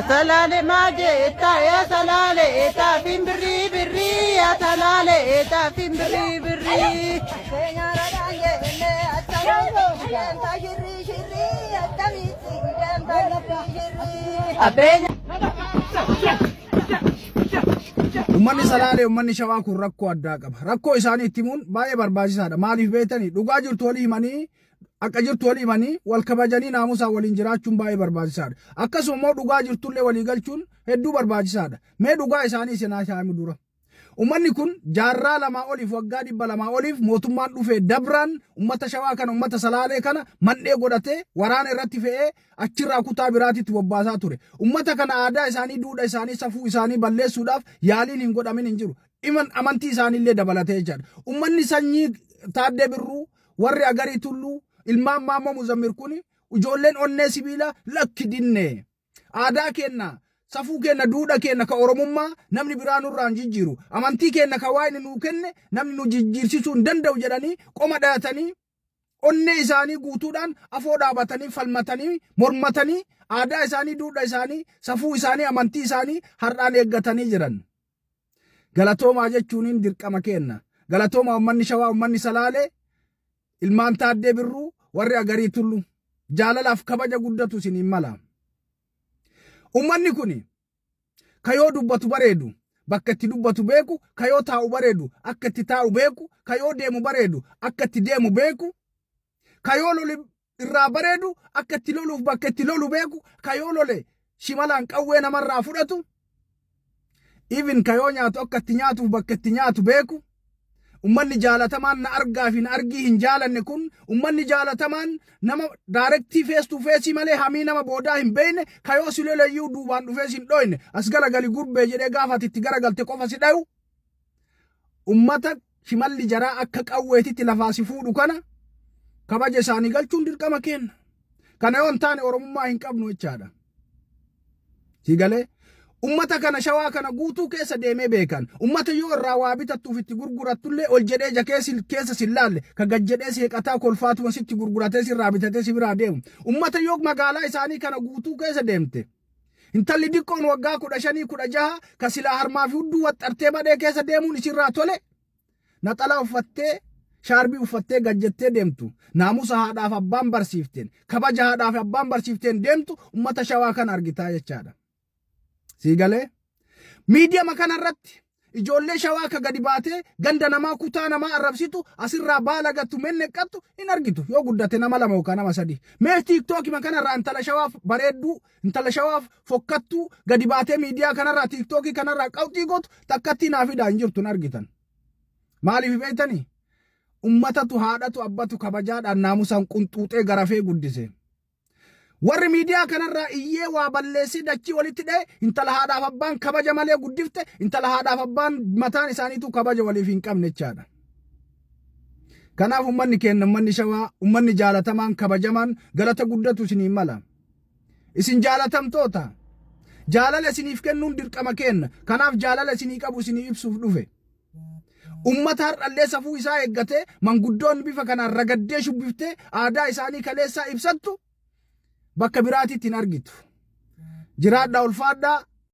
Salale maje eta ya salale eta fimbri birri ya salale eta fimbri birri. Ummanni salaalee ummanni shawaa kun rakkoo addaa qaba. Rakkoo isaanii itti himuun baay'ee barbaachisaadha. Maaliif beektanii dhugaa jirtu walii himanii akka jirtu walii himanii wal kabajanii naamusaan waliin jiraachuun baay'ee barbaachisaadha. Akkasuma immoo dhugaa jirtullee walii galchuun hedduu barbaachisaadha. Mee dhugaa isaanii isin haa shaamu dura. Ummanni kun jaarraa lamaa oliif waggaa 200 oliif mootummaan dhufee dabraan ummata shawaa kana ummata salaalee kana mandhee godhatee waraana irratti fe'ee achirraa kutaa biraatitti bobbaasaa ture. Ummata kana aadaa isaanii duudhaa isaanii safuu isaanii balleessuudhaaf yaaliin hin godhamin hin jiru. Amantii isaaniillee dabalatee jedha. Ummanni sanyii Taaddee Birruu warri Agarii Tulluu ilmaan Maammoo Muzammil kun ijoolleen onnee sibiila lakki dinne. Aadaa kenna. Safuu kenna duudha kenna ka oromummaa namni biraan irraan jijjiiru amantii kenna ka waa'ee nu kenne namni nu jijjiirsisuu hin danda'u jedhanii qoma dhaatanii onnee isaanii guutuudhaan afoo dhaabatanii falmatanii mormatanii aadaa isaanii duudha isaanii safuu isaanii amantii isaanii har'aan eeggatanii jiran. Galatoomaa jechuun dirqama kenna. Galatoomaa ummanni shawaa ummanni salaalee ilmaan Taaddee Birruu warri Agarii Tulluu jaalalaaf kabaja guddatu isiniin mala. Ummanni kuni kayoo dubbatu bareedu bakka itti dubbatu beeku kayoo taa'u bareedu akka itti taa'u beeku kayoo deemu bareedu akka itti deemu beeku kayoo lolu irraa bareedu akka itti loluuf bakka itti lolu beeku kayoo lole shimalaan qawwee namarraa fudhatu even kayoo nyaatu akka itti nyaatuuf bakka itti nyaatu beeku. Ummanni jaalatamaan na argaa fi na argii hin jaalanne kun ummanni jaalatamaan nama directii face to face malee hamii nama boodaa hin beekne kayoo sileeleyyuu duubaan dhufee sin dhoyne as galagali gurbee jedhee gaafa itti garagalte qofa si dhayu. Ummata shimalli jaraa akka qawweetitti lafaa si fuudhu kana kabaja isaanii galchuun dirqama kenna. Kana yoo hin taane oromummaa hin qabnu jechaadha. Sigalee ummata kana shawaa kana guutuu keessa deemee beekan. Ummata yoo irraa waa bitattuuf itti gurgurattullee ol jedhee keessa sillaalle ka gajjedhee seeqataa kolfaatuma sitti gurguratee sirraa bitatee si biraa deemu. Ummata yoo magaalaa isaanii kana guutuu keessa deemte. Intalli diqqoon waggaa 15 16 ka silaa harmaa fi hudduu waxxartee badhee keessa deemuun isirraa tole. Naxalaa uffattee shaarbii uffattee gajjettee deemtu. Naamusa haadhaaf abbaan barsiifteen kabaja haadhaaf abbaan barsiifteen deemtu ummata shawaa kana argitaa jechaadha. Sigalee miidiyaa kana irratti ijoollee shawaa ka gadi baatee ganda namaa kutaa namaa arrabsitu asirraa baala gattu menneqqattu hin argitu yoo guddate nama 2 yookaan nama 3. Mee TikTok kana irraa intala shawaaf bareedduu intala shawaaf fokkattuu gadi baatee miidiyaa kana irraa TikTok kana irraa qawxii gootu takkatti naafidhaa hin jirtu hin argitan. Maaliif beektanii? Ummatatu haadhatu abbatu kabajaadhaan naamusaan qunxuuxee garafee guddise. Warri miidiyaa kanarraa iyyee waa balleessii dachii walitti dha'e intala haadhaaf abbaan kabaja malee guddifte intala haadhaaf abbaan mataan isaaniitu kabaja waliif hin qabne jechaadha. Kanaaf ummanni kenna ummanni shawaa ummanni jaalatamaan kabajamaan galata guddatu isiniin mala. Isin jaalatamtoota jaalala isiniif kennuun dirqama kenna. Kanaaf jaalala isinii qabu isinii ibsuuf dhufe. Ummata har'allee safuu isaa eeggatee manguddoon bifa kanaan ragaddee shubbiftee aadaa isaanii kaleessaa ibsattu bakka biraatitti hin argitu. Jiraadhaa ulfaadhaa